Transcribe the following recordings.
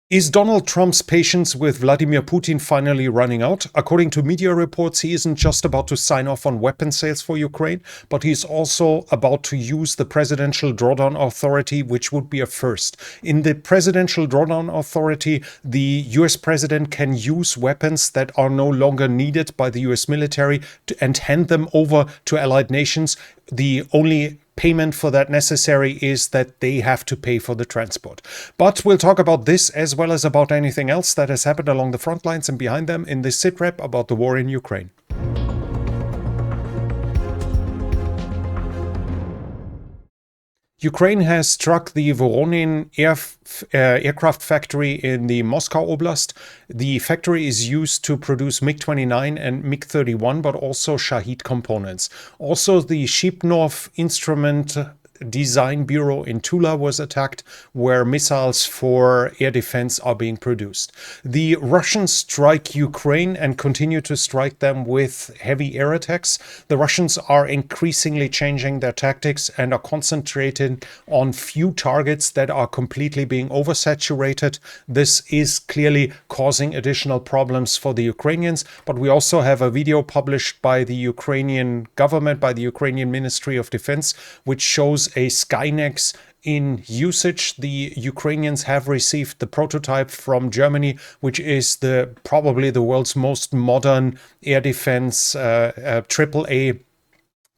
Is Donald Trump's patience with Vladimir Putin finally running out? According to media reports, he isn't just about to sign off on weapon sales for Ukraine, but he's also about to use the Presidential Drawdown Authority, which would be a first. In the Presidential Drawdown Authority, the US president can use weapons that are no longer needed by the US military and hand them over to allied nations. The only payment for that necessary is that they have to pay for the transport. But we'll talk about this as well as about anything else that has happened along the front lines and behind them in this sitrep about the war in Ukraine. Ukraine has struck the Voronin aircraft factory in the Moscow Oblast. The factory is used to produce MiG-29 and MiG-31, but also Shahid components. Also, the Shipnov Instrument Design Bureau in Tula was attacked, where missiles for air defense are being produced. The Russians strike Ukraine and continue to strike them with heavy air attacks. The Russians are increasingly changing their tactics and are concentrated on few targets that are completely being oversaturated. This is clearly causing additional problems for the Ukrainians, but we also have a video published by the Ukrainian government, by the Ukrainian Ministry of Defense, which shows a Skynex in usage. The Ukrainians have received the prototype from Germany, which is probably the world's most modern air defense AAA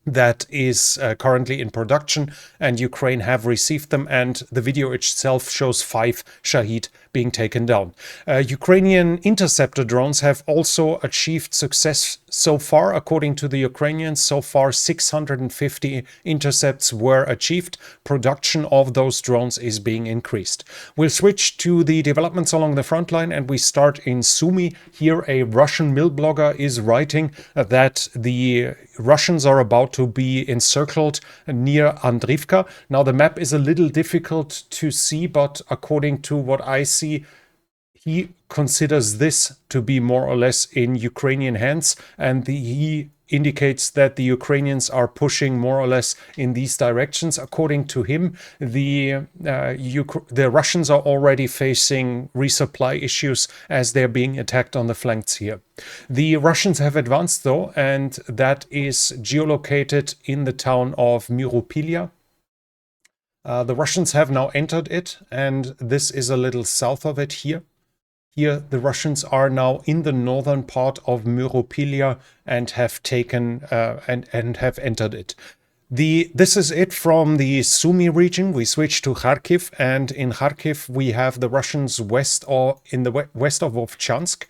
that is currently in production, and Ukraine have received them, and the video itself shows 5 Shahid being taken down. Ukrainian interceptor drones have also achieved success so far. According to the Ukrainians, so far 650 intercepts were achieved. Production of those drones is being increased. We'll switch to the developments along the front line, and we start in Sumy. Here a Russian mill blogger is writing that the Russians are about to be encircled near Andrivka. Now the map is a little difficult to see, but according to what I see, he considers this to be more or less in Ukrainian hands, and he indicates that the Ukrainians are pushing more or less in these directions. According to him, the Russians are already facing resupply issues as they're being attacked on the flanks here. The Russians have advanced though, and that is geolocated in the town of Myropilya. The Russians have now entered it, and this is a little south of it here. Here, the Russians are now in the northern part of Myropilya and have taken and have entered it. This is it from the Sumy region. We switch to Kharkiv, and in Kharkiv we have the Russians west or in the west of Vovchansk.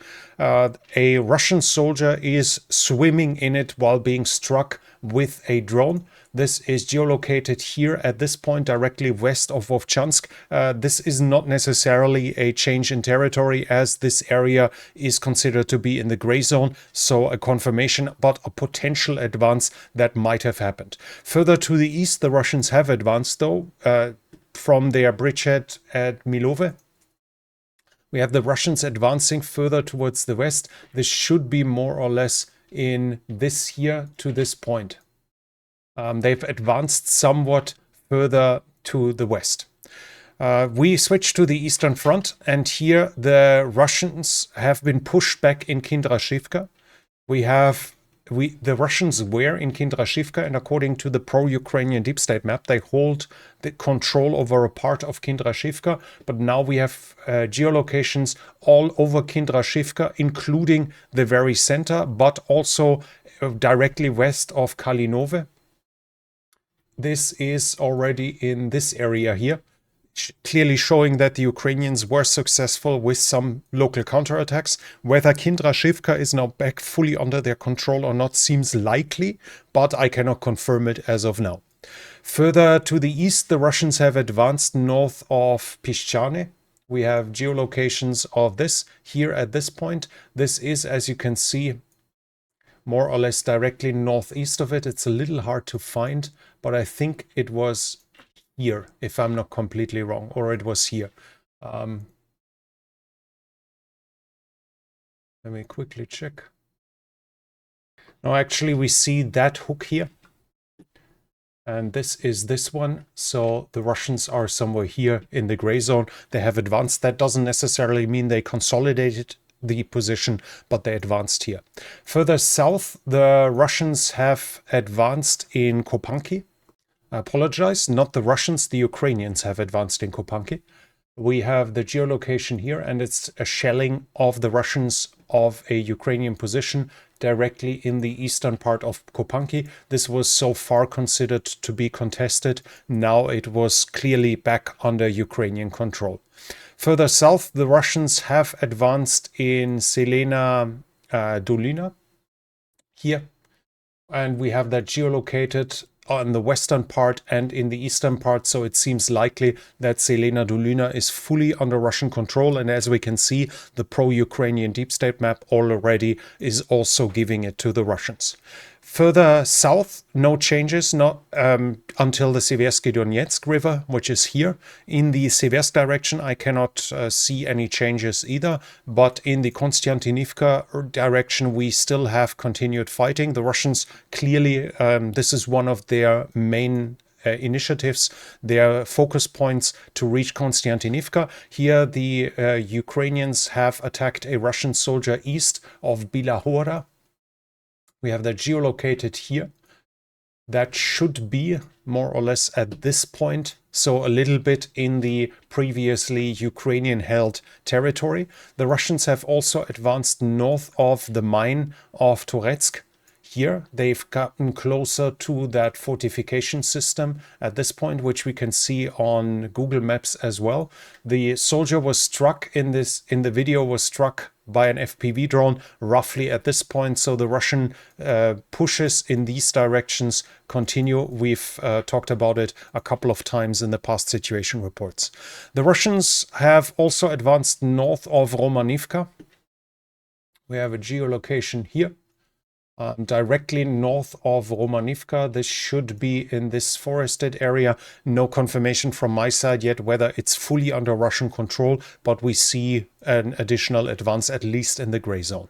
A Russian soldier is swimming in it while being struck with a drone. This is geolocated here at this point directly west of Vovchansk. This is not necessarily a change in territory, as this area is considered to be in the gray zone, so a confirmation, but a potential advance that might have happened. Further to the east, the Russians have advanced though from their bridgehead at Milove. We have the Russians advancing further towards the west. This should be more or less in this here to this point. They've advanced somewhat further to the west. We switch to the Eastern Front, and here the Russians have been pushed back in Kindrashivka. The Russians were in Kindrashivka, and according to the pro-Ukrainian deep state map, they hold the control over a part of Kindrashivka, but now we have geolocations all over Kindrashivka, including the very center, but also directly west of Kalinove. This is already in this area here, clearly showing that the Ukrainians were successful with some local counterattacks. Whether Kindrashivka is now back fully under their control or not seems likely, but I cannot confirm it as of now. Further to the east, the Russians have advanced north of Pischane. We have geolocations of this here at this point. This is, as you can see, more or less directly northeast of it. It's a little hard to find, but I think it was here, if I'm not completely wrong, or it was here. Let me quickly check. No, actually we see that hook here. and this is this one. So the Russians are somewhere here in the gray zone. They have advanced. That doesn't necessarily mean they consolidated the position, but they advanced here. Further south, the Russians have advanced in Kopanki. I apologize, not the Russians, the Ukrainians have advanced in Kopanki. We have the geolocation here, and it's a shelling of the Russians of a Ukrainian position directly in the eastern part of Kopanki. This was so far considered to be contested. Now it was clearly back under Ukrainian control. Further south, the Russians have advanced in Selena Dolina here, and we have that geolocated on the western part and in the eastern part, so it seems likely that Selena Dolina is fully under Russian control, and as we can see, the pro-Ukrainian deep state map already is also giving it to the Russians. Further south, no changes, not until the Seversky Donetsk River, which is here. In the Seversk direction, I cannot see any changes either, but in the Konstantinivka direction, we still have continued fighting. The Russians clearly, this is one of their main initiatives, their focus points to reach Konstantinivka. Here, the Ukrainians have attacked a Russian soldier east of Bilahora. We have that geolocated here. That should be more or less at this point, so a little bit in the previously Ukrainian-held territory. The Russians have also advanced north of the mine of Toretsk. Here, they've gotten closer to that fortification system at this point, which we can see on Google Maps as well. The soldier was struck in the video was struck by an FPV drone roughly at this point. So the Russian pushes in these directions continue. We've talked about it a couple of times in the past situation reports. The Russians have also advanced north of Romanivka. We have a geolocation here. Directly north of Romanivka. This should be in this forested area. No confirmation from my side yet whether it's fully under Russian control, but we see an additional advance, at least in the gray zone.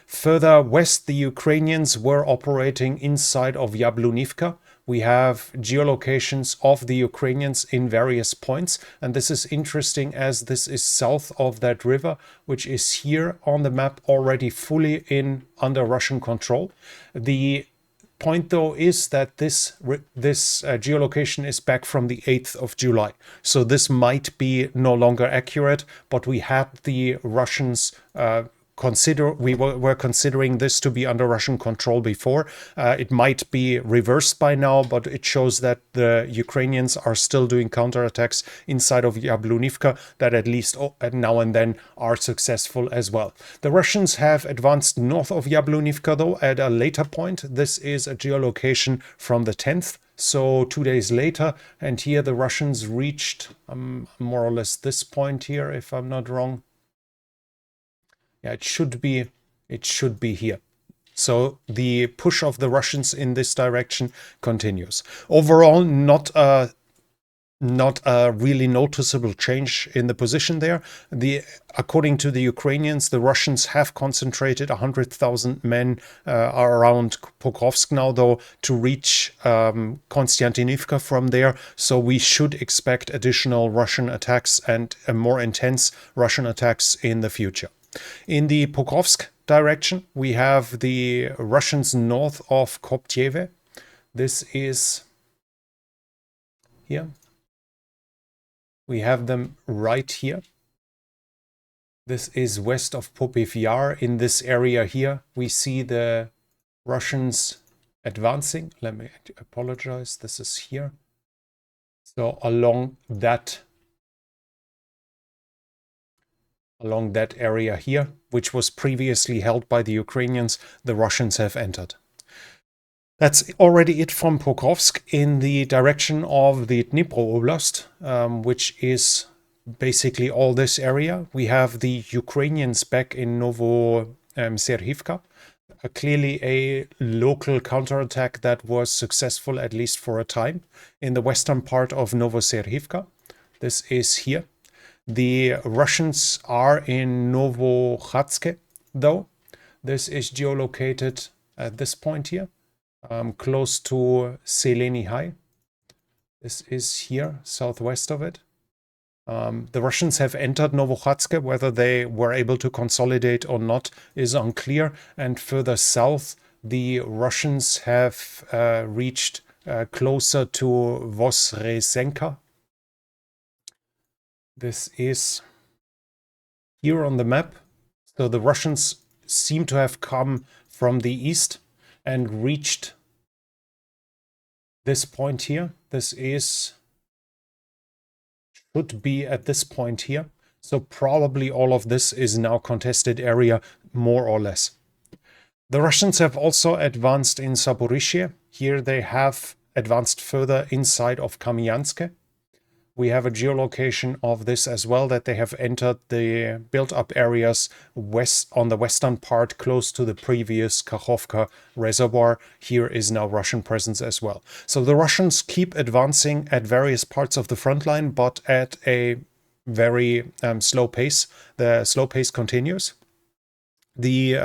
Further west, the Ukrainians were operating inside of Yablunivka. We have geolocations of the Ukrainians in various points, and this is interesting as this is south of that river, which is here on the map already fully under Russian control. The point though is that this geolocation is back from the 8th of July. So this might be no longer accurate, but we had the Russians we were considering this to be under Russian control before. It might be reversed by now, but it shows that the Ukrainians are still doing counterattacks inside of Yablunivka that at least now and then are successful as well. The Russians have advanced north of Yablunivka though at a later point. This is a geolocation from the 10th. So 2 days later, and here the Russians reached more or less this point here, if I'm not wrong. Yeah, it should be here. So the push of the Russians in this direction continues. Overall, not a really noticeable change in the position there. According to the Ukrainians, the Russians have concentrated 100,000 men around Pokrovsk now, though, to reach Konstantinivka from there. So we should expect additional Russian attacks and more intense Russian attacks in the future. In the Pokrovsk direction, we have the Russians north of Koptieve. This is here. We have them right here. This is west of Popiv Yar. In this area here, we see the Russians advancing. Let me apologize. This is here. So along that area here, which was previously held by the Ukrainians, the Russians have entered. That's already it from Pokrovsk. In the direction of the Dnipro Oblast, which is basically all this area, we have the Ukrainians back in Novoserhivka. Clearly a local counterattack that was successful, at least for a time, in the western part of Novoserhivka. This is here. The Russians are in Novokhatske, though. This is geolocated at this point here, close to Seleni High. This is here, southwest of it. The Russians have entered Novokhatsk. Whether they were able to consolidate or not is unclear. And further south, the Russians have reached closer to Vozresenka. This is here on the map. So the Russians seem to have come from the east and reached this point here. This should be at this point here. So probably all of this is now contested area, more or less. The Russians have also advanced in Zaporizhzhia. Here they have advanced further inside of Kamyansk. We have a geolocation of this as well, that they have entered the built-up areas west on the western part, close to the previous Kakhovka reservoir. Here is now Russian presence as well. So the Russians keep advancing at various parts of the front line, but at a very slow pace. The slow pace continues. The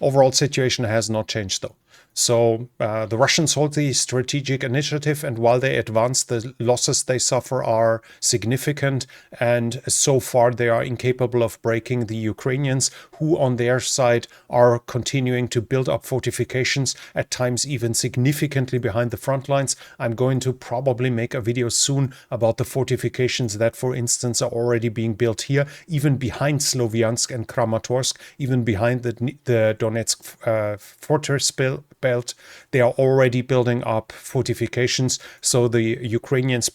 overall situation has not changed, though. So the Russians hold the strategic initiative, and while they advance, the losses they suffer are significant, and so far they are incapable of breaking the Ukrainians, who on their side are continuing to build up fortifications, at times even significantly behind the front lines. I'm going to probably make a video soon about the fortifications that, for instance, are already being built here, even behind Sloviansk and Kramatorsk, even behind the Donetsk fortress belt. They are already building up fortifications, so the Ukrainians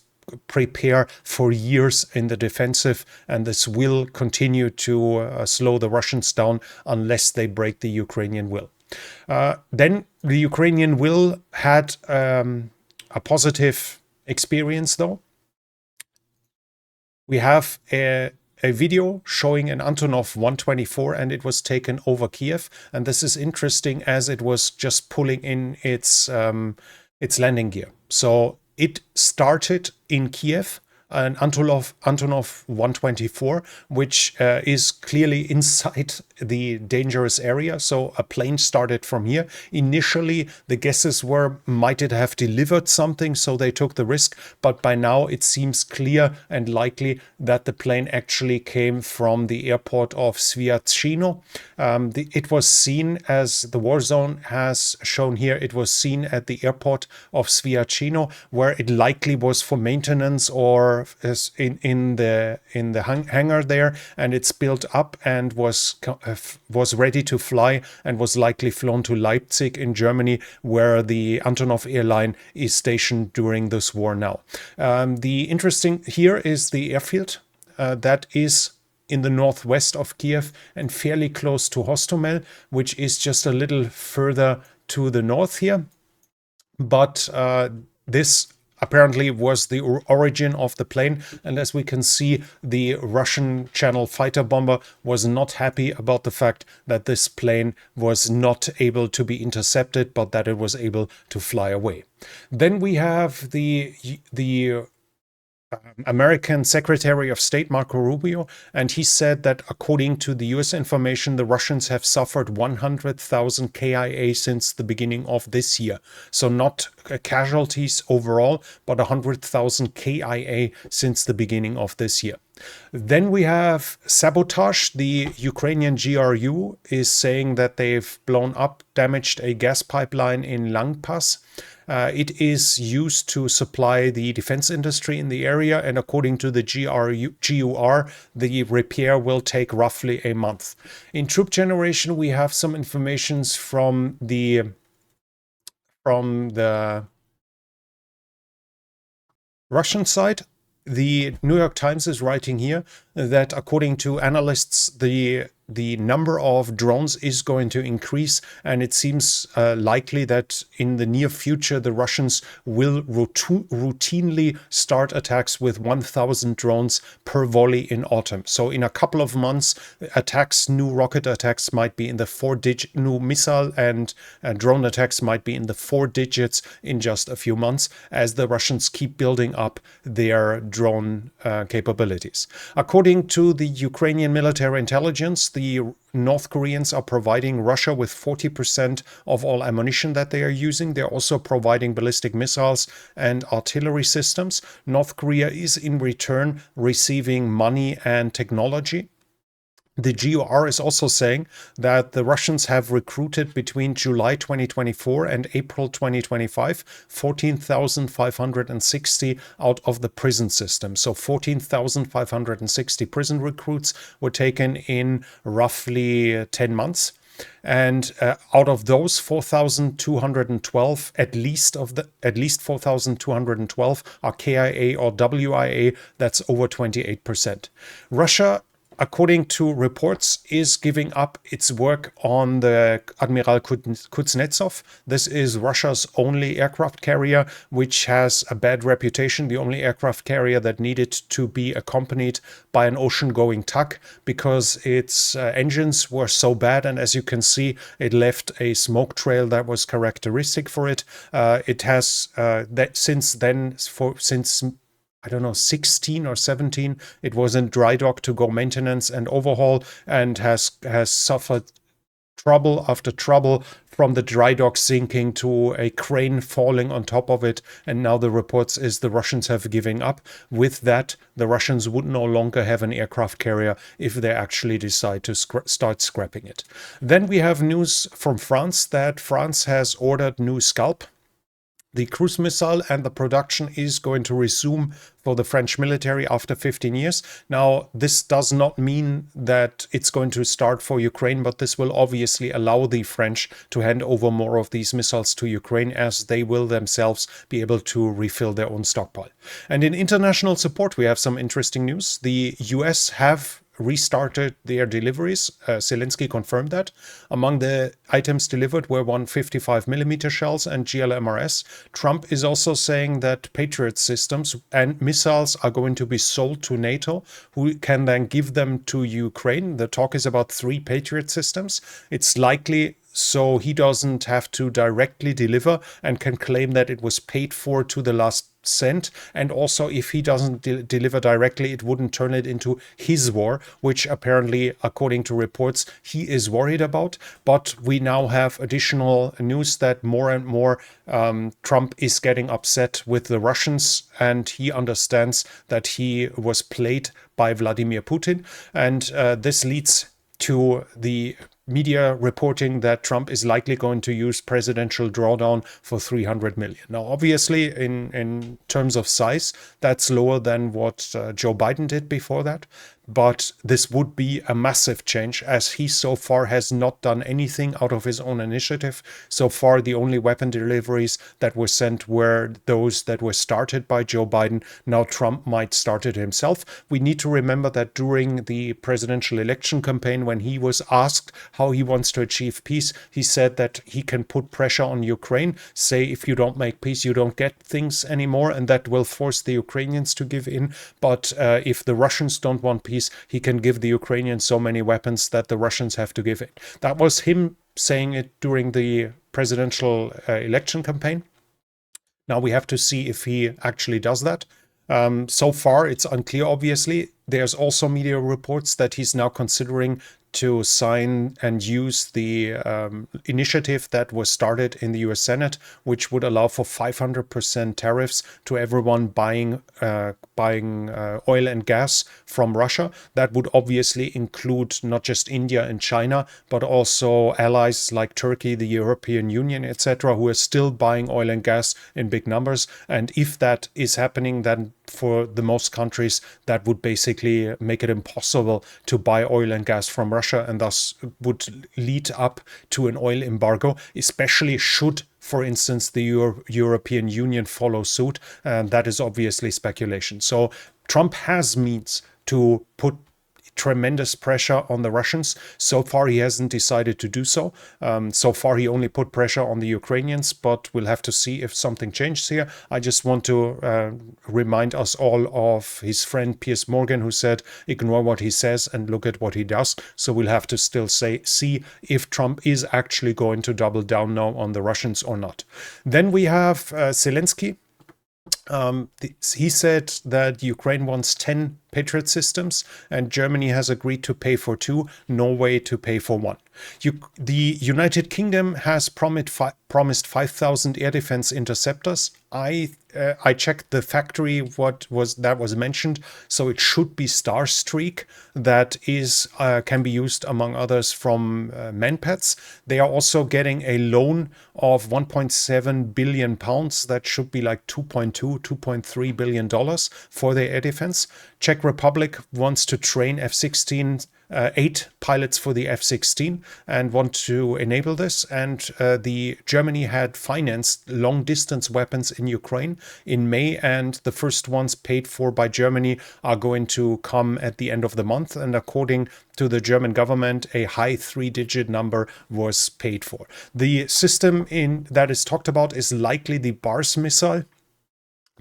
prepare for years in the defensive, and this will continue to slow the Russians down unless they break the Ukrainian will. Then the Ukrainian will had a positive experience, though. We have a video showing an Antonov 124, and it was taken over Kiev. And this is interesting, as it was just pulling in its landing gear. So it started in Kiev, an Antonov 124, which is clearly inside the dangerous area. So a plane started from here. Initially, the guesses were, might it have delivered something? So they took the risk. But by now, it seems clear and likely that the plane actually came from the airport of Sviatchino. It was seen, as the war zone has shown here, it was seen at the airport of Sviatchino, where it likely was for maintenance or in the hangar there, and it's built up and was ready to fly, and was likely flown to Leipzig in Germany, where the Antonov airline is stationed during this war now. The interesting here is the airfield that is in the northwest of Kiev and fairly close to Hostomel, which is just a little further to the north here. But this apparently was the origin of the plane, and as we can see, the Russian Channel fighter bomber was not happy about the fact that this plane was not able to be intercepted, but that it was able to fly away. Then we have the American Secretary of State Marco Rubio, and he said that according to the US information, the Russians have suffered 100,000 KIA since the beginning of this year. So not casualties overall, but 100,000 KIA since the beginning of this year. Then we have sabotage. The Ukrainian GRU is saying that they've blown up, damaged a gas pipeline in Langpass. It is used to supply the defense industry in the area, and according to the GUR, the repair will take roughly a month. In troop generation, we have some information from the Russian side. The New York Times is writing here that according to analysts, the number of drones is going to increase, and it seems likely that in the near future the Russians will routinely start attacks with 1,000 drones per volley in autumn. So in a couple of months, new rocket attacks might be in the 4-digit, new missile and drone attacks might be in the 4 digits in just a few months, as the Russians keep building up their drone capabilities. According According to the Ukrainian military intelligence, the North Koreans are providing Russia with 40% of all ammunition that they are using. They're also providing ballistic missiles and artillery systems. North Korea is in return receiving money and technology. The GOR is also saying that the Russians have recruited between July 2024 and April 2025 14,560 out of the prison system. So 14,560 prison recruits were taken in roughly 10 months. And out of those 4,212, at least 4,212 are KIA or WIA. That's over 28%. Russia, according to reports, is giving up its work on the Admiral Kuznetsov. This is Russia's only aircraft carrier, which has a bad reputation, the only aircraft carrier that needed to be accompanied by an ocean-going tug because its engines were so bad, and as you can see, it left a smoke trail that was characteristic for it. It has since I don't know, 16 or 17, it was in dry dock to go maintenance and overhaul, and has suffered trouble after trouble, from the dry dock sinking to a crane falling on top of it. And now the reports is the Russians have given up. With that, the Russians would no longer have an aircraft carrier if they actually decide to start scrapping it. Then we have news from France that France has ordered new Scalp, the cruise missile, and the production is going to resume for the French military after 15 years. Now, this does not mean that it's going to start for Ukraine, but this will obviously allow the French to hand over more of these missiles to Ukraine, as they will themselves be able to refill their own stockpile. And in international support, we have some interesting news. The US have restarted their deliveries. Zelensky confirmed that. Among the items delivered were 155mm shells and GLMRS. Trump is also saying that Patriot systems and missiles are going to be sold to NATO, who can then give them to Ukraine. The talk is about 3 Patriot systems. It's likely so he doesn't have to directly deliver and can claim that it was paid for to the last cent. And also, if he doesn't deliver directly, it wouldn't turn it into his war, which apparently, according to reports, he is worried about. But we now have additional news that more and more Trump is getting upset with the Russians, and he understands that he was played by Vladimir Putin. And this leads to the media reporting that Trump is likely going to use presidential drawdown for 300 million. Now, obviously, in terms of size, that's lower than what Joe Biden did before that. But this would be a massive change, as he so far has not done anything out of his own initiative. So far, the only weapon deliveries that were sent were those that were started by Joe Biden. Now Trump might start it himself. We need to remember that during the presidential election campaign, when he was asked how he wants to achieve peace, he said that he can put pressure on Ukraine, say if you don't make peace, you don't get things anymore, and that will force the Ukrainians to give in. But if the Russians don't want peace, he can give the Ukrainians so many weapons that the Russians have to give it. That was him saying it during the presidential election campaign. Now we have to see if he actually does that. So far, it's unclear, obviously. There's also media reports that he's now considering to sign and use the initiative that was started in the US Senate, which would allow for 500% tariffs to everyone buying oil and gas from Russia. That would obviously include not just India and China, but also allies like Turkey, the European Union, etc., who are still buying oil and gas in big numbers. And if that is happening, then for the most countries, that would basically make it impossible to buy oil and gas from Russia, and thus would lead up to an oil embargo, especially should, for instance, the European Union follow suit. And that is obviously speculation. So Trump has means to put tremendous pressure on the Russians. So far, he hasn't decided to do so. So far, he only put pressure on the Ukrainians, but we'll have to see if something changes here. I just want to remind us all of his friend Piers Morgan, who said, ignore what he says and look at what he does. So we'll have to still see if Trump is actually going to double down now on the Russians or not. Then we have Zelensky. He said that Ukraine wants 10 Patriot systems and Germany has agreed to pay for 2, Norway to pay for 1. The United Kingdom has promised 5,000 air defense interceptors. I checked the factory that was mentioned, so it should be Starstreak that can be used among others from Manpads. They are also getting a loan of 1.7 billion pounds. That should be like 2.3 billion dollars for their air defense. Czech Republic wants to train F-16 8 pilots for the F-16 and want to enable this. And the Germany had financed long-distance weapons in Ukraine in May, and the first ones paid for by Germany are going to come at the end of the month. And according to the German government, a high 3-digit number was paid for. The system that is talked about is likely the Bars missile.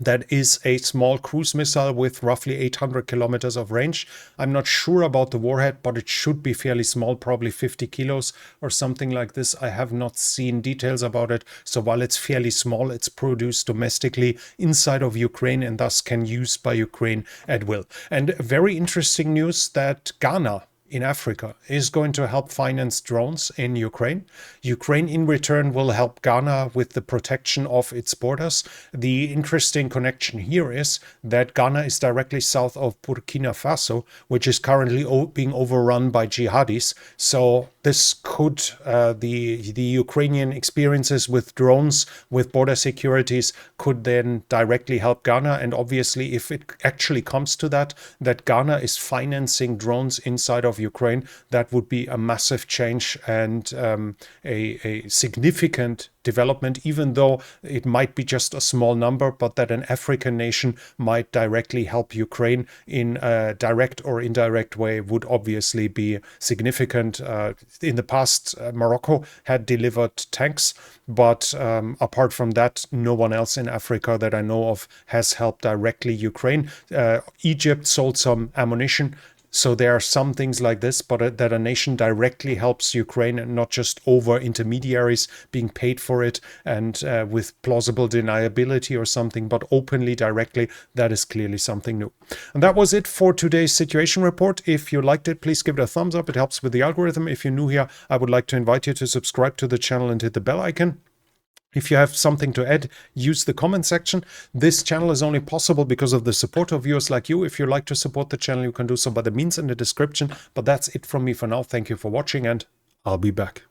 That is a small cruise missile with roughly 800 kilometers of range. I'm not sure about the warhead, but it should be fairly small, probably 50 kilos or something like this. I have not seen details about it. So while it's fairly small, it's produced domestically inside of Ukraine and thus can use by Ukraine at will. And very interesting news that Ghana in Africa is going to help finance drones in Ukraine. Ukraine in return will help Ghana with the protection of its borders. The interesting connection here is that Ghana is directly south of Burkina Faso, which is currently being overrun by jihadis. So this could, the Ukrainian experiences with drones, with border securities, could then directly help Ghana. And obviously, if it actually comes to that Ghana is financing drones inside of Ukraine, that would be a massive change and a significant development, even though it might be just a small number, but that an African nation might directly help Ukraine in a direct or indirect way would obviously be significant. In the past, Morocco had delivered tanks, but apart from that, no one else in Africa that I know of has helped directly Ukraine. Egypt sold some ammunition. So there are some things like this, but that a nation directly helps Ukraine and not just over intermediaries being paid for it and with plausible deniability or something, but openly, directly, that is clearly something new. And that was it for today's situation report. If you liked it, please give it a thumbs up. It helps with the algorithm. If you're new here, I would like to invite you to subscribe to the channel and hit the bell icon. If you have something to add, use the comment section. This channel is only possible because of the support of viewers like you. If you'd like to support the channel, you can do so by the means in the description. But that's it from me for now. Thank you for watching and I'll be back.